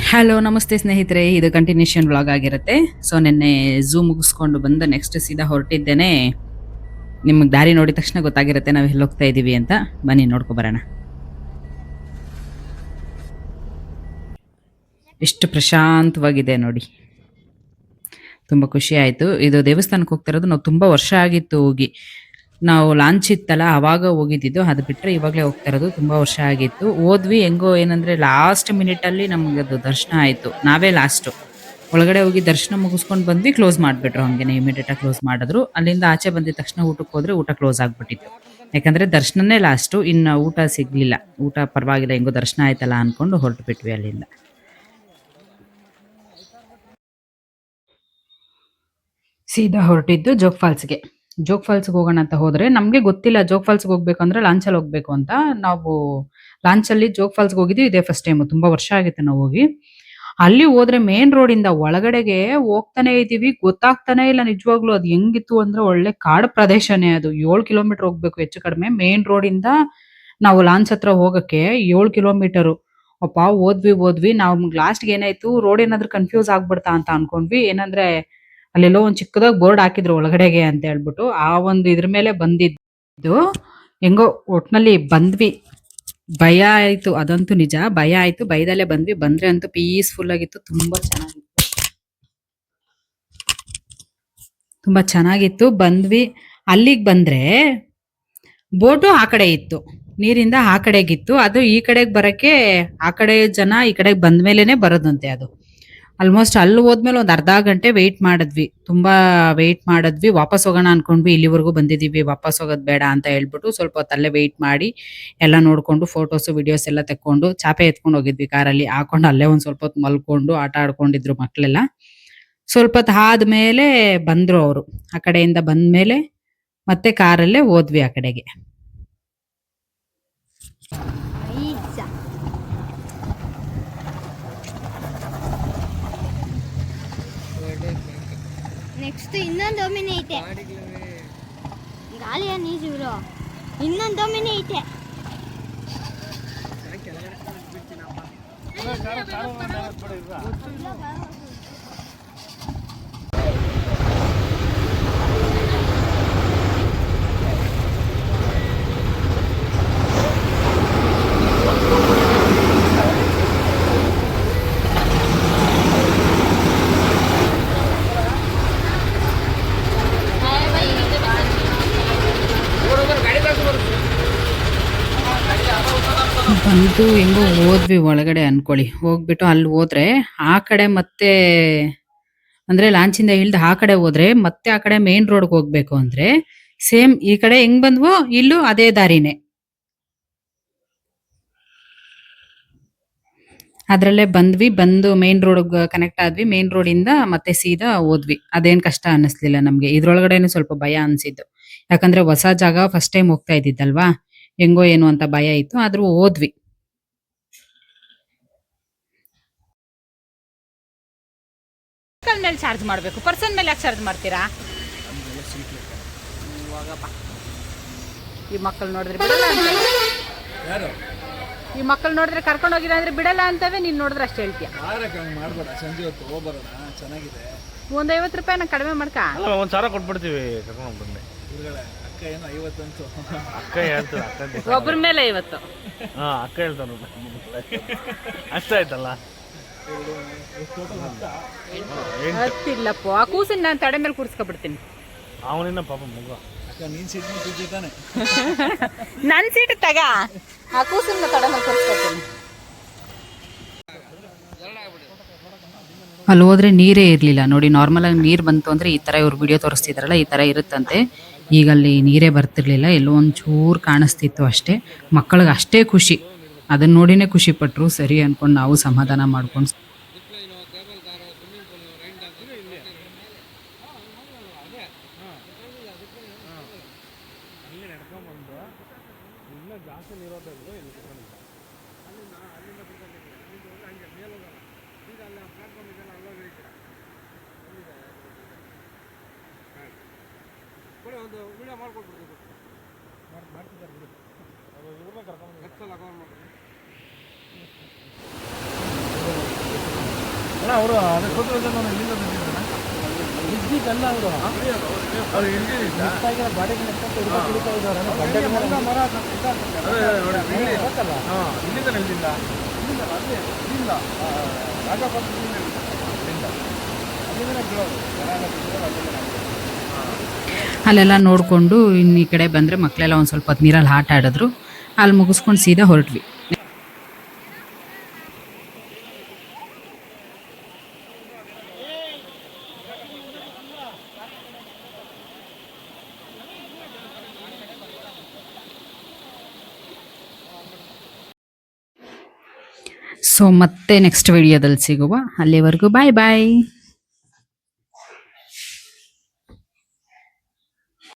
Hello ನಮಸ್ತೆ ಸ್ನೇಹಿತರೆ, ಇದು ಕಂಟಿನ್ಯೂಷನ್ ವ್ಲಾಗ್ ಆಗಿರುತ್ತೆ. ಸೊ ನಿನ್ನೆ ಝೂ ಮುಗಿಸ್ಕೊಂಡು ಬಂದು ನೆಕ್ಸ್ಟ್ ಸೀದಾ ಹೊರಟಿದ್ದೇನೆ. ನಿಮಗೆ ದಾರಿ ನೋಡಿದ ತಕ್ಷಣ ಗೊತ್ತಾಗಿರುತ್ತೆ ನಾವು ಎಲ್ಲಿ ಹೋಗ್ತಾ ಇದ್ದೀವಿ ಅಂತ. ಬನ್ನಿ ನೋಡ್ಕೊ ಬರೋಣ. ಎಷ್ಟು ಪ್ರಶಾಂತವಾಗಿದೆ ನೋಡಿ, ತುಂಬ ಖುಷಿ ಆಯಿತು. ಇದು ದೇವಸ್ಥಾನಕ್ಕೆ ಹೋಗ್ತಿರೋದು ನಾವು ತುಂಬ ವರ್ಷ ಆಗಿತ್ತು ಹೋಗಿ. ನಾವು ಲಾಂಚ್ ಇತ್ತಲ್ಲ ಆವಾಗ ಹೋಗಿದ್ದಿದ್ದು, ಅದು ಬಿಟ್ಟರೆ ಇವಾಗಲೇ ಹೋಗ್ತಾ ಇರೋದು. ತುಂಬ ವರ್ಷ ಆಗಿತ್ತು. ಹೋದ್ವಿ, ಹೆಂಗೋ ಏನಂದರೆ ಲಾಸ್ಟ್ ಮಿನಿಟಲ್ಲಿ ನಮಗೆ ಅದು ದರ್ಶನ ಆಯಿತು. ನಾವೇ ಲಾಸ್ಟು ಒಳಗಡೆ ಹೋಗಿ ದರ್ಶನ ಮುಗಿಸ್ಕೊಂಡು ಬಂದ್ವಿ. ಕ್ಲೋಸ್ ಮಾಡಿಬಿಟ್ರು, ಹಂಗೇನೆ ಇಮಿಡಿಯೇಟಾಗಿ ಕ್ಲೋಸ್ ಮಾಡಿದ್ರು. ಅಲ್ಲಿಂದ ಆಚೆ ಬಂದಿದ ತಕ್ಷಣ ಊಟಕ್ಕೆ ಹೋದ್ರೆ ಊಟ ಕ್ಲೋಸ್ ಆಗಿಬಿಟ್ಟಿತ್ತು. ಯಾಕಂದರೆ ದರ್ಶನನೇ ಲಾಸ್ಟು, ಇನ್ನು ಊಟ ಸಿಗಲಿಲ್ಲ. ಊಟ ಪರವಾಗಿಲ್ಲ, ಹೆಂಗೋ ದರ್ಶನ ಆಯ್ತಲ್ಲ ಅಂದ್ಕೊಂಡು ಹೊರಟು ಬಿಟ್ವಿ ಅಲ್ಲಿಂದ. ಸೀದಾ ಹೊರಟಿದ್ದು ಜೋಗ್ ಫಾಲ್ಸ್ಗೆ. ಜೋಗ್ ಫಾಲ್ಸ್ಗೆ ಹೋಗೋಣ ಅಂತ ಹೋದ್ರೆ ನಮಗೆ ಗೊತ್ತಿಲ್ಲ ಜೋಗ್ ಫಾಲ್ಸ್ಗೆ ಹೋಗ್ಬೇಕು ಅಂದ್ರೆ ಲಾಂಚಲ್ಲಿ ಹೋಗ್ಬೇಕು ಅಂತ. ನಾವು ಲಾಂಚಲ್ಲಿ ಜೋಗ್ ಫಾಲ್ಸ್ಗೆ ಹೋಗಿದ್ವಿ, ಇದೇ ಫಸ್ಟ್ ಟೈಮು. ತುಂಬ ವರ್ಷ ಆಗಿತ್ತು ನಾವು ಹೋಗಿ. ಅಲ್ಲಿ ಹೋದ್ರೆ ಮೇನ್ ರೋಡಿಂದ ಒಳಗಡೆಗೆ ಹೋಗ್ತಾನೆ ಇದ್ದೀವಿ, ಗೊತ್ತಾಗ್ತಾನೆ ಇಲ್ಲ ನಿಜವಾಗ್ಲೂ. ಅದು ಹೆಂಗಿತ್ತು ಅಂದ್ರೆ ಒಳ್ಳೆ ಕಾಡು ಪ್ರದೇಶನೇ ಅದು. 7 ಕಿಲೋಮೀಟರ್ ಹೋಗ್ಬೇಕು ಹೆಚ್ಚು ಕಡಿಮೆ ಮೇನ್ ರೋಡಿಂದ. ನಾವು ಲಾಂಚ್ ಹತ್ರ ಹೋಗಕ್ಕೆ 7 ಕಿಲೋಮೀಟರು. ಅಪ್ಪ ಹೋದ್ವಿ ನಾವು ಲಾಸ್ಟ್ಗೆ ಏನಾಯ್ತು, ರೋಡ್ ಏನಾದ್ರು ಕನ್ಫ್ಯೂಸ್ ಆಗ್ಬಿಡ್ತಾ ಅಂತ ಅನ್ಕೊಂಡ್ವಿ. ಏನಂದ್ರೆ ಅಲ್ಲೆಲ್ಲೋ ಒಂದು ಚಿಕ್ಕದಾಗಿ ಬೋರ್ಡ್ ಹಾಕಿದ್ರು ಒಳಗಡೆಗೆ ಅಂತ ಹೇಳ್ಬಿಟ್ಟು, ಆ ಒಂದು ಇದ್ರ ಮೇಲೆ ಬಂದಿದ್ದು. ಹೆಂಗೋ ಒಟ್ನಲ್ಲಿ ಬಂದ್ವಿ. ಭಯ ಆಯ್ತು, ಅದಂತೂ ನಿಜ. ಭಯ ಆಯ್ತು, ಭಯದಲ್ಲೇ ಬಂದ್ವಿ. ಬಂದ್ರೆ ಅಂತೂ ಪೀಸ್ಫುಲ್ ಆಗಿತ್ತು, ತುಂಬಾ ಚೆನ್ನಾಗಿತ್ತು. ಬಂದ್ವಿ. ಅಲ್ಲಿಗೆ ಬಂದ್ರೆ ಬೋಟು ಆ ಕಡೆ ಇತ್ತು, ನೀರಿಂದ ಆ ಕಡೆಗಿತ್ತು. ಅದು ಈ ಕಡೆಗೆ ಬರಕ್ಕೆ ಆ ಕಡೆ ಜನ ಈ ಕಡೆಗೆ ಬಂದ್ಮೇಲೆನೆ ಬರೋದಂತೆ ಅದು. ಆಲ್ಮೋಸ್ಟ್ ಅಲ್ಲಿ ಹೋದ್ಮೇಲೆ ಒಂದು ಅರ್ಧ ಗಂಟೆ ವೆಯ್ಟ್ ಮಾಡಿದ್ವಿ. ತುಂಬಾ ವೆಯ್ಟ್ ಮಾಡಿದ್ವಿ. ವಾಪಸ್ ಹೋಗೋಣ ಅನ್ಕೊಂಡ್ವಿ, ಇಲ್ಲಿವರೆಗೂ ಬಂದಿದ್ದೀವಿ, ವಾಪಸ್ ಹೋಗೋದು ಬೇಡ ಅಂತ ಹೇಳ್ಬಿಟ್ಟು ಸ್ವಲ್ಪ ಹೊತ್ತು ಅಲ್ಲೇ ವೆಯ್ಟ್ ಮಾಡಿ ಎಲ್ಲ ನೋಡ್ಕೊಂಡು ಫೋಟೋಸು ವಿಡಿಯೋಸ್ ಎಲ್ಲ ತೆಕ್ಕೊಂಡು ಚಾಪೆ ಎತ್ಕೊಂಡು ಹೋಗಿದ್ವಿ ಕಾರಲ್ಲಿ ಹಾಕೊಂಡು. ಅಲ್ಲೇ ಒಂದು ಸ್ವಲ್ಪ ಹೊತ್ತು ಮಲ್ಕೊಂಡು ಆಟ ಆಡ್ಕೊಂಡಿದ್ರು ಮಕ್ಕಳೆಲ್ಲ. ಸ್ವಲ್ಪ ಹೊತ್ತು ಆದ್ಮೇಲೆ ಬಂದ್ರು ಅವರು. ಆ ಕಡೆಯಿಂದ ಬಂದ್ಮೇಲೆ ಮತ್ತೆ ಕಾರಲ್ಲೇ ಹೋದ್ವಿ ಆ ಕಡೆಗೆ. ನೆಕ್ಸ್ಟ್ ಇನ್ನೊಂದು ಒಮಿನಿ ಐತೆ, ಗಾಳಿಯ ನೀರು. ಇನ್ನೊಂದು ಒಮಿನಿ ಐತೆ. ಬಂದು ಹೆಂಗೋ ಹೋದ್ವಿ ಒಳಗಡೆ ಅನ್ಕೊಳ್ಳಿ. ಹೋಗ್ಬಿಟ್ಟು ಅಲ್ಲಿ ಹೋದ್ರೆ ಆ ಕಡೆ ಮತ್ತೆ ಅಂದ್ರೆ ಲಾಂಚಿಂದ ಇಳ್ದು ಆ ಕಡೆ ಹೋದ್ರೆ ಮತ್ತೆ ಆ ಕಡೆ ಮೇನ್ ರೋಡ್ಗೆ ಹೋಗ್ಬೇಕು ಅಂದ್ರೆ ಸೇಮ್ ಈ ಕಡೆ ಹೆಂಗ್ ಬಂದ್ವೋ ಇಲ್ಲೂ ಅದೇ ದಾರಿನೇ. ಅದ್ರಲ್ಲೇ ಬಂದ್ವಿ. ಬಂದು ಮೇನ್ ರೋಡ್ ಕನೆಕ್ಟ್ ಆದ್ವಿ. ಮೇನ್ ರೋಡಿಂದ ಮತ್ತೆ ಸೀದಾ ಹೋದ್ವಿ. ಅದೇನ್ ಕಷ್ಟ ಅನ್ನಿಸ್ಲಿಲ್ಲ ನಮ್ಗೆ. ಇದ್ರೊಳಗಡೆನೆ ಸ್ವಲ್ಪ ಭಯ ಅನ್ಸಿದ್ದು, ಯಾಕಂದ್ರೆ ಹೊಸ ಜಾಗ ಫಸ್ಟ್ ಟೈಮ್ ಹೋಗ್ತಾ ಇದ್ದಿದ್ದಲ್ವಾ, ಹೆಂಗೋ ಏನು ಅಂತ ಭಯ ಇತ್ತು. ಆದ್ರೂ ಹೋದ್ವಿ. ಮೇಲೆ ಚಾರ್ಜ್ ಮಾಡಬೇಕು, ಪರ್ಸನ್ ಮೇಲೆ ಯಾಕೆ ಚಾರ್ಜ್ ಮಾಡ್ತೀರಾ? ಈ ಮಕ್ಕಳು ನೋಡಿದ್ರೆ ಬಿಡಲ್ಲ ಅಂತವೆ. ಈ ಮಕ್ಕಳು ನೋಡಿದ್ರೆ ಕರ್ಕೊಂಡು ಹೋಗಿಲ್ಲ ಅಂದ್ರೆ ಬಿಡಲ್ಲ ಅಂತವೆ. ನೀನ್ ನೋಡಿದ್ರೆ ಅಷ್ಟು ಹೇಳ್ತೀಯ. ಒಂದ್ 50 ರೂಪಾಯಿ ನಾ ಕಡಿಮೆ ಮಾಡ್ಕ. 1,000 ಕೊಟ್ಬಿಡ್ತೀವಿ, ಕರ್ಕೊಂಡು ಬಂದೆ. ಅಕ್ಕ ಹೇಳ್ತಾರೆ, ಒಬ್ಬರ ಮೇಲೆ 50. ಅಕ್ಕ ಹೇಳ್ತಾನ ಅಷ್ಟ ಆಯ್ತಲ್ಲ. ಹತ್ತಿಲ್ಲಪ್ಪ, ಆ ಕೂಸಿನ ನಾನು ತಡೆ ಮೇಲೆ ಕೂರಿಸ್ಕೊಬಿಡ್ತೀನಿ. ಅವನಿನ್ನ ಪಾಪ ಮಗ. ನನ್ನ ಸೀಟ್ ತಗ, ಆ ಕೂಸಿನ ತಡೆ ಮೇಲೆ ಕೂರಿಸ್ಕೊತೀನಿ. ಅಲ್ಲಿ ಹೋದ್ರೆ ನೀರೇ ಇರಲಿಲ್ಲ ನೋಡಿ. ನಾರ್ಮಲ್ ಆಗಿ ನೀರು ಬಂತು ಅಂದ್ರೆ ಈ ತರ ಇವ್ರು ವಿಡಿಯೋ ತೋರಿಸ್ತಿದ್ರಲ್ಲ ಈ ತರ ಇರುತ್ತಂತೆ. ಈಗ ಅಲ್ಲಿ ನೀರೇ ಬರ್ತಿರ್ಲಿಲ್ಲ, ಎಲ್ಲೋ ಒಂಚೂರು ಕಾಣಿಸ್ತಿತ್ತು ಅಷ್ಟೇ. ಮಕ್ಕಳಿಗೆ ಅಷ್ಟೇ ಖುಷಿ, ಅದನ್ನ ನೋಡಿನೇ ಖುಷಿ ಪಟ್ರು. ಸರಿ ಅನ್ಕೊಂಡು ನಾವು ಸಮಾಧಾನ ಮಾಡ್ಕೊಂಡು ಒಂದು ವಿಡಿಯೋ ಮಾಡ್ಕೊಟ್ಬಿಡ್ತೀವಿ. ಮಾಡ್ತಿದ್ದಾರೆ ಬಿಡಿ, ಅವರು ಇವ್ರನ್ನ ಕರ್ಕೊಂಡು ಅಲ್ಲ ಅವರು ಅದಕ್ಕೆ ಕೂತ್ಕೊಂಡು ನಾನು ಇಲ್ಲಿಂದ ಬಂದಿದ್ದಾನೆ ಇದ್ದಿದ್ದಲ್ಲ ಅವರು ಅವ್ರು ಇಲ್ಲಿದ್ದ ಬಾಡಿಗೆ ಹಿಡಿತಾ ಇದ್ದಾರೆ ಮರ ಗೊತ್ತಲ್ಲ ಹಾಂ ಇಲ್ಲಿಂದ ಇಲ್ಲಿಂದ ಇಲ್ಲಿಂದ ಅದೇ ಇಲ್ಲಿಂದ ರಾಜಪಕ್ಷದಿಂದ ಅಲ್ಲಿಂದ ಅಲ್ಲಿಂದ ಬೀಳೋದು ಮರ ಎಲ್ಲ ಬಿದ್ದರೆ ಅಲ್ಲಿಂದ ಅಲ್ಲೆಲ್ಲ ನೋಡಿಕೊಂಡು ಇನ್ನು ಈ ಕಡೆ ಬಂದರೆ ಮಕ್ಕಳೆಲ್ಲ ಒಂದು ಸ್ವಲ್ಪ ಹೊತ್ತು ನೀರಲ್ಲಿ ಆಟ ಆಡಿದ್ರು. ಅಲ್ಲಿ ಮುಗಿಸ್ಕೊಂಡು ಸೀದಾ ಹೊರಟ್ವಿ. ಸೊ ಮತ್ತೆ ನೆಕ್ಸ್ಟ್ ವಿಡಿಯೋದಲ್ಲಿ ಸಿಗುವ. ಅಲ್ಲಿವರೆಗೂ ಬಾಯ್ ಬಾಯ್.